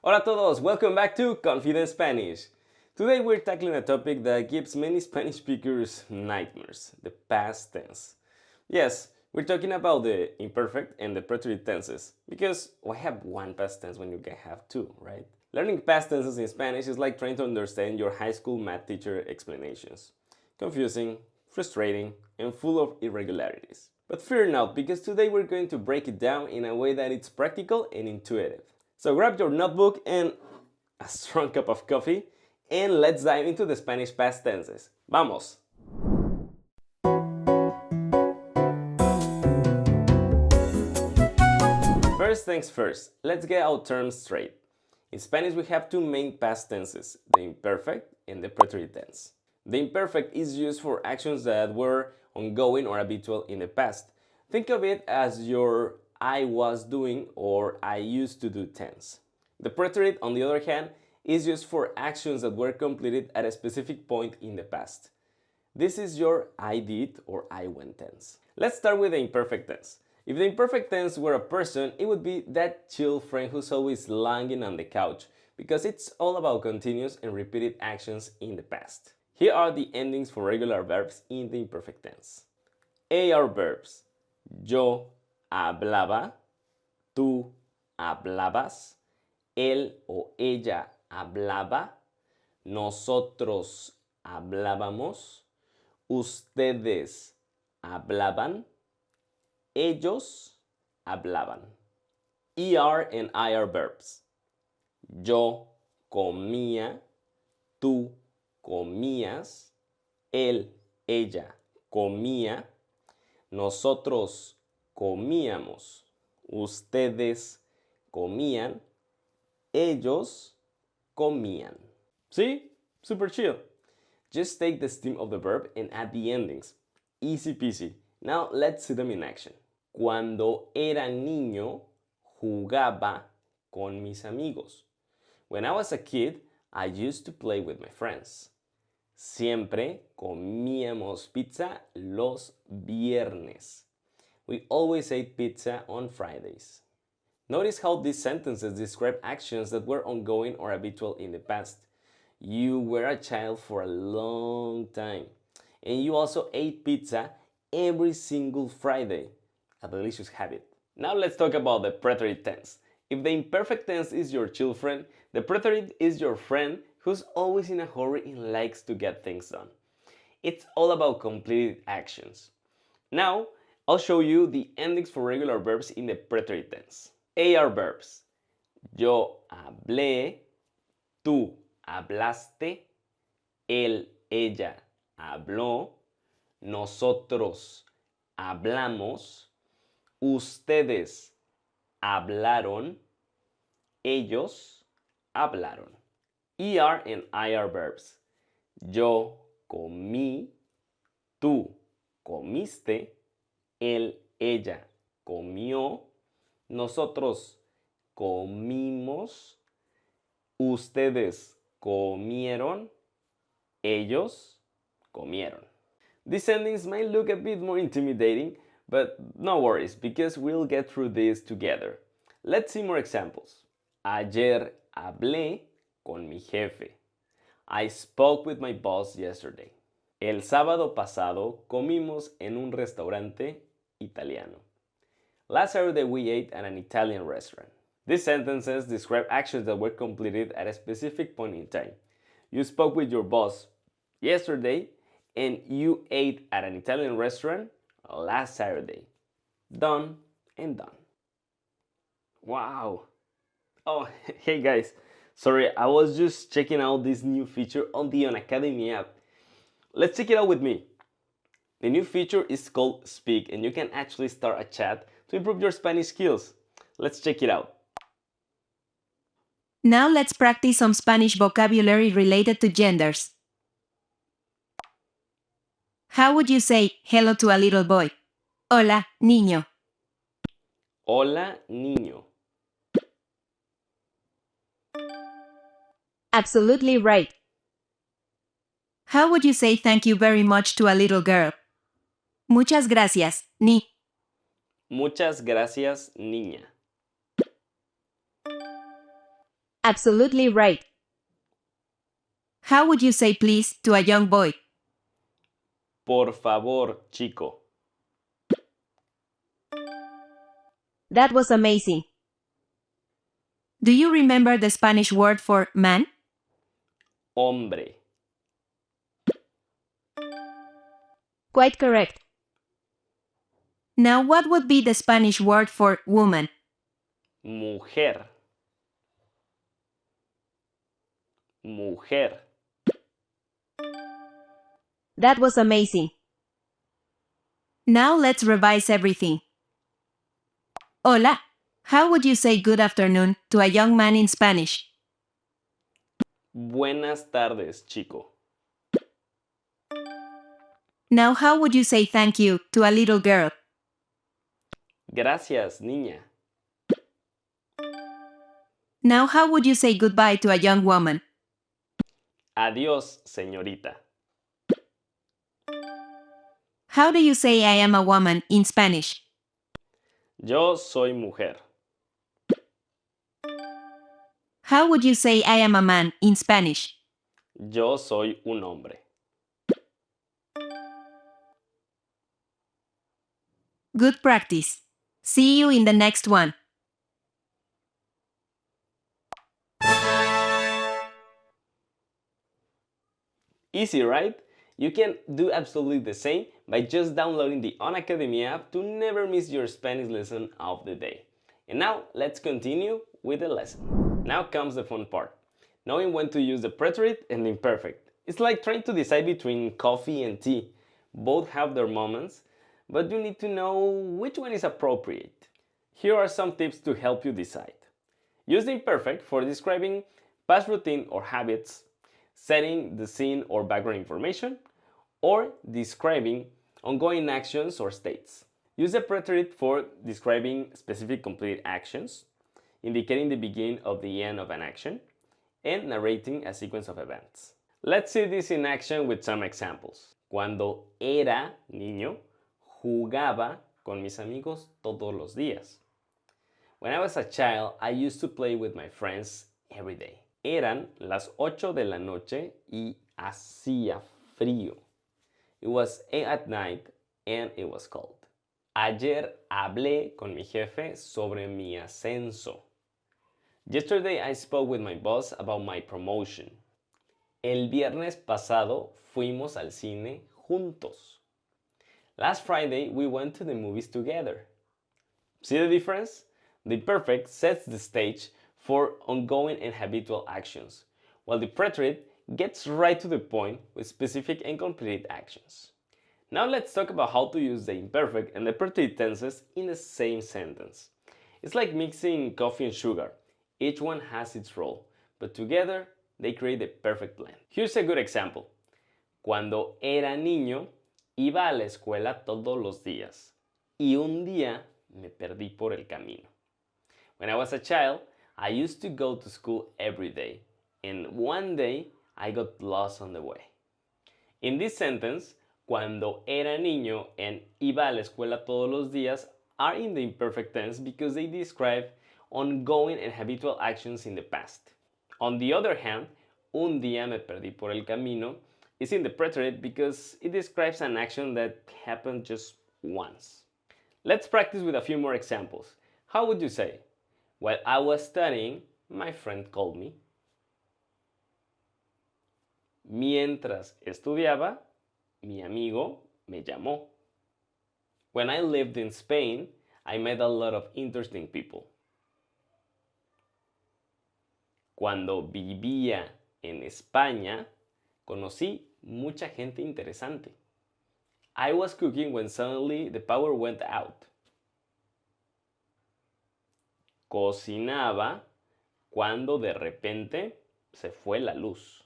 Hola a todos, welcome back to Confident Spanish. Today we're tackling a topic that gives many Spanish speakers nightmares, the past tense. Yes, we're talking about the imperfect and the preterite tenses, because why have one past tense when you can have two, right? Learning past tenses in Spanish is like trying to understand your high school math teacher explanations. Confusing, frustrating, and full of irregularities. But fear not, because today we're going to break it down in a way that it's practical and intuitive. So grab your notebook and a strong cup of coffee, and let's dive into the Spanish past tenses. ¡Vamos! First things first, let's get our terms straight. In Spanish we have two main past tenses, the imperfect and the preterite tense. The imperfect is used for actions that were ongoing or habitual in the past. Think of it as your I was doing or I used to do tense. The preterite, on the other hand, is used for actions that were completed at a specific point in the past. This is your I did or I went tense. Let's start with the imperfect tense. If the imperfect tense were a person, it would be that chill friend who's always lying on the couch, because it's all about continuous and repeated actions in the past. Here are the endings for regular verbs in the imperfect tense. AR verbs. Yo hablaba, tú hablabas, él o ella hablaba, nosotros hablábamos, ustedes hablaban, ellos hablaban. ER and IR verbs. Yo comía, tú comías, él, ella comía, nosotros comíamos, ustedes comían, ellos comían. See? Super chill. Just take the stem of the verb and add the endings. Easy peasy. Now let's see them in action. Cuando era niño, jugaba con mis amigos. When I was a kid, I used to play with my friends. Siempre comíamos pizza los viernes. We always ate pizza on Fridays. Notice how these sentences describe actions that were ongoing or habitual in the past. You were a child for a long time, and you also ate pizza every single Friday. A delicious habit. Now let's talk about the preterite tense. If the imperfect tense is your chill friend, the preterite is your friend who's always in a hurry and likes to get things done. It's all about completed actions. Now, I'll show you the endings for regular verbs in the preterite tense. AR verbs. Yo hablé, tú hablaste, él, ella habló, nosotros hablamos, ustedes hablaron, ellos hablaron. ER and IR verbs. Yo comí, tú comiste, él, ella comió, nosotros comimos, ustedes comieron, ellos comieron. These endings might look a bit more intimidating, but no worries, because we'll get through this together. Let's see more examples. Ayer hablé con mi jefe. I spoke with my boss yesterday. El sábado pasado comimos en un restaurante italiano. Last Saturday we ate at an Italian restaurant. These sentences describe actions that were completed at a specific point in time. You spoke with your boss yesterday and you ate at an Italian restaurant last Saturday. Done and done. Wow. Oh, hey guys. Sorry, I was just checking out this new feature on the Unacademy app. Let's check it out with me. The new feature is called Speak, and you can actually start a chat to improve your Spanish skills. Let's check it out. Now let's practice some Spanish vocabulary related to genders. How would you say hello to a little boy? Hola, niño. Hola, niño. Absolutely right. How would you say thank you very much to a little girl? Muchas gracias, ni. Muchas gracias, niña. absolutely right. How would you say please to a young boy? Por favor, chico. That was amazing. Do you remember the Spanish word for man? Hombre. Quite correct. Now, what would be the Spanish word for woman? Mujer. Mujer. That was amazing. Now let's revise everything. Hola. How would you say good afternoon to a young man in Spanish? Buenas tardes, chico. Now, how would you say thank you to a little girl? Gracias, niña. Now, how would you say goodbye to a young woman? Adiós, señorita. How do you say I am a woman in Spanish? Yo soy mujer. How would you say I am a man in Spanish? Yo soy un hombre. Good practice. See you in the next one. Easy, right? You can do absolutely the same by just downloading the Unacademy app to never miss your Spanish lesson of the day. And now, let's continue with the lesson. Now comes the fun part. Knowing when to use the preterite and the imperfect. It's like trying to decide between coffee and tea. Both have their moments, but you need to know which one is appropriate. Here are some tips to help you decide. Use the imperfect for describing past routine or habits, setting the scene or background information, or describing ongoing actions or states. Use the preterite for describing specific completed actions, indicating the beginning or the end of an action, and narrating a sequence of events. Let's see this in action with some examples. Cuando era niño, jugaba con mis amigos todos los días. When I was a child, I used to play with my friends every day. Eran las 8 de la noche y hacía frío. It was 8 at night and it was cold. Ayer hablé con mi jefe sobre mi ascenso. Yesterday I spoke with my boss about my promotion. El viernes pasado fuimos al cine juntos. Last Friday we went to the movies together. See the difference? The perfect sets the stage for ongoing and habitual actions, while the preterite gets right to the point with specific and completed actions. Now let's talk about how to use the imperfect and the preterite tenses in the same sentence. It's like mixing coffee and sugar. Each one has its role, but together they create the perfect blend. Here's a good example. Cuando era niño, iba a la escuela todos los días y un día me perdí por el camino. When I was a child, I used to go to school every day, and one day I got lost on the way. In this sentence, cuando era niño and iba a la escuela todos los días are in the imperfect tense because they describe ongoing and habitual actions in the past. On the other hand, un día me perdí por el camino is in the preterite because it describes an action that happened just once. Let's practice with a few more examples. How would you say? While I was studying, my friend called me. Mientras estudiaba, mi amigo me llamó. When I lived in Spain, I met a lot of interesting people. Cuando vivía en España, conocí mucha gente interesante. I was cooking when suddenly the power went out. Cocinaba cuando de repente se fue la luz.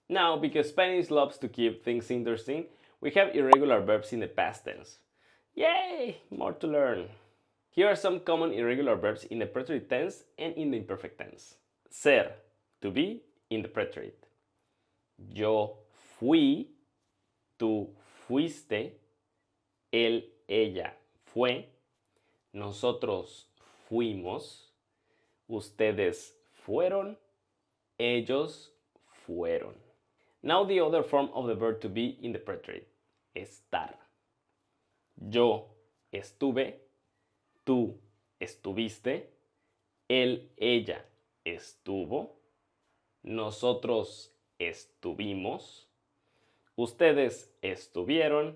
Now, because Spanish loves to keep things interesting, we have irregular verbs in the past tense. Yay! More to learn. Here are some common irregular verbs in the preterite tense and in the imperfect tense. Ser, to be, in the preterite. Yo fui, tú fuiste, él, ella fue, nosotros fuimos, ustedes fueron, ellos fueron. Now the other form of the verb to be in the preterite, estar. Yo estuve, tú estuviste, él, ella estuvo, nosotros estuvimos, ustedes estuvieron,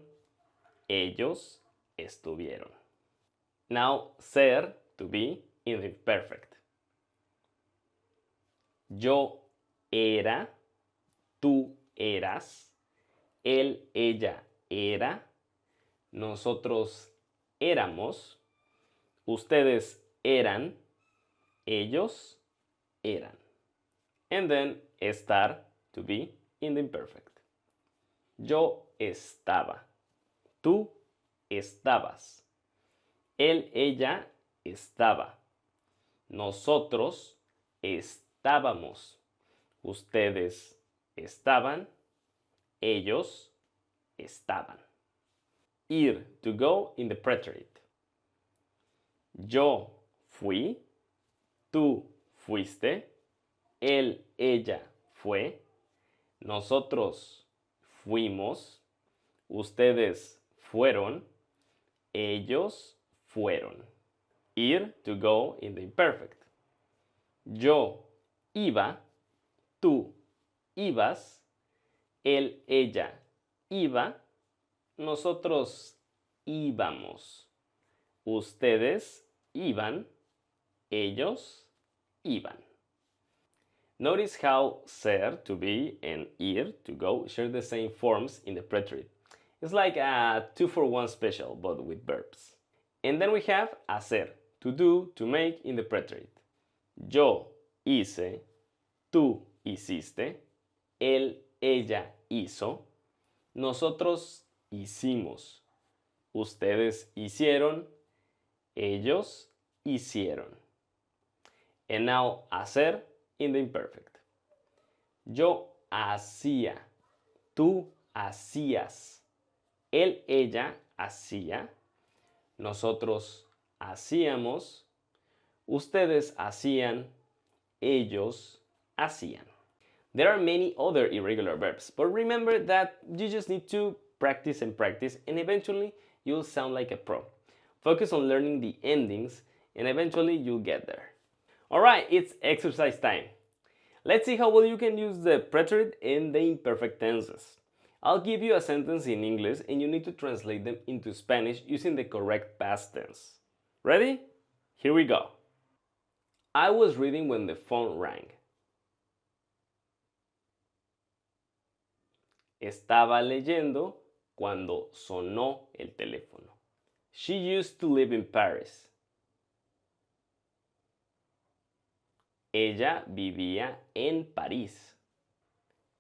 ellos estuvieron. Now ser, to be, in the imperfect. Yo era, tú eras, él, ella era, nosotros éramos, ustedes eran, ellos eran. And then estar, to be, in the imperfect. Yo estaba, tú estabas, él, ella estaba, nosotros estábamos, ustedes estaban, ellos estaban. Ir, to go, in the preterite. Yo fui, tú fuiste, él, ella fue, nosotros fuimos, ustedes fueron, ellos fueron. Ir, to go, in the imperfect. Yo iba, tú ibas, él, ella iba, nosotros íbamos, ustedes iban, ellos iban. Notice how ser, to be, and ir, to go, share the same forms in the preterite. It's like a 2-for-1 special, but with verbs. And then we have hacer, to do, to make in the preterite. Yo hice, tú hiciste, él, ella hizo, nosotros hicimos, ustedes hicieron, ellos hicieron. And now hacer in the imperfect. Yo hacía, tú hacías, él, ella hacía, nosotros hacíamos, ustedes hacían, ellos hacían. There are many other irregular verbs, but remember that you just need to practice and practice, and eventually you'll sound like a pro. Focus on learning the endings, and eventually you'll get there. Alright, it's exercise time. Let's see how well you can use the preterite and the imperfect tenses. I'll give you a sentence in English and you need to translate them into Spanish using the correct past tense. Ready? Here we go. I was reading when the phone rang. Estaba leyendo cuando sonó el teléfono. She used to live in Paris. Ella vivía en París.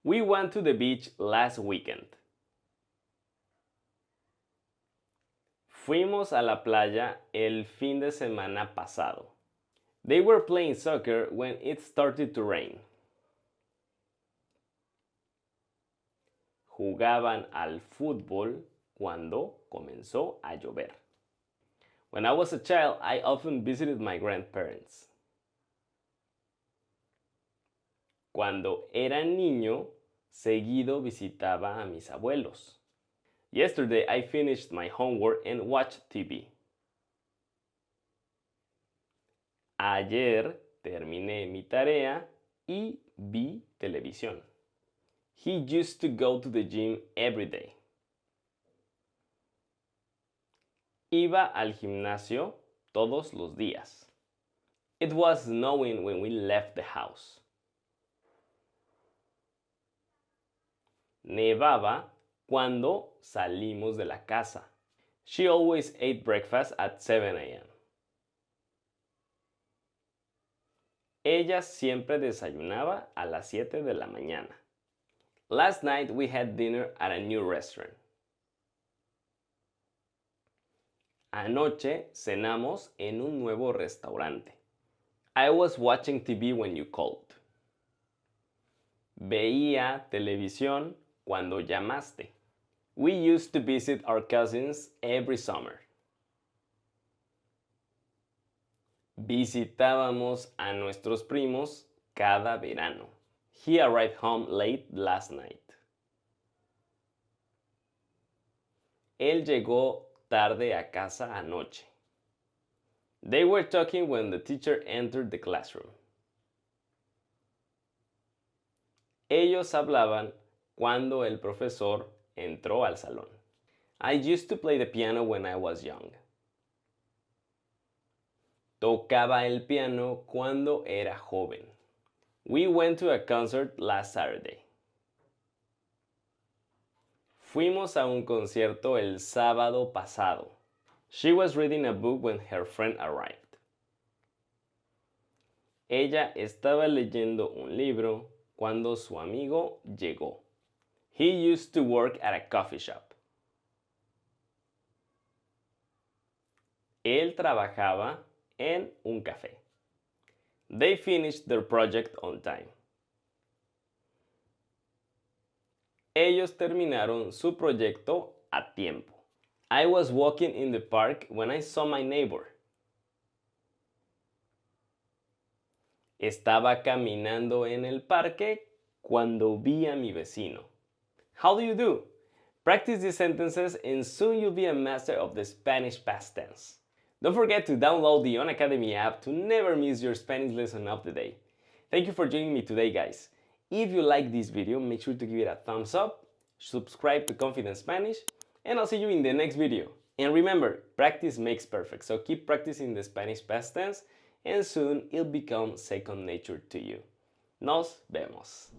We went to the beach last weekend. Fuimos a la playa el fin de semana pasado. They were playing soccer when it started to rain. Jugaban al fútbol cuando comenzó a llover. When I was a child, I often visited my grandparents. Cuando era niño, seguido visitaba a mis abuelos. Yesterday, I finished my homework and watched TV. Ayer terminé mi tarea y vi televisión. He used to go to the gym every day. Iba al gimnasio todos los días. It was snowing when we left the house. Nevaba cuando salimos de la casa. She always ate breakfast at 7 a.m. Ella siempre desayunaba a las 7 de la mañana. Last night we had dinner at a new restaurant. Anoche cenamos en un nuevo restaurante. I was watching TV when you called. Veía televisión cuando llamaste. We used to visit our cousins every summer. Visitábamos a nuestros primos cada verano. He arrived home late last night. Él llegó tarde a casa anoche. They were talking when the teacher entered the classroom. Ellos hablaban cuando el profesor entró al salón. I used to play the piano when I was young. Tocaba el piano cuando era joven. We went to a concert last Saturday. Fuimos a un concierto el sábado pasado. She was reading a book when her friend arrived. Ella estaba leyendo un libro cuando su amigo llegó. He used to work at a coffee shop. Él trabajaba en un café. They finished their project on time. Ellos terminaron su proyecto a tiempo. I was walking in the park when I saw my neighbor. Estaba caminando en el parque cuando vi a mi vecino. How do you do? Practice these sentences and soon you'll be a master of the Spanish past tense. Don't forget to download the On Academy app to never miss your Spanish lesson of the day. Thank you for joining me today, guys. If you like this video, make sure to give it a thumbs up, subscribe to Confident Spanish, and I'll see you in the next video. And remember, practice makes perfect, so keep practicing the Spanish past tense and soon it'll become second nature to you. Nos vemos.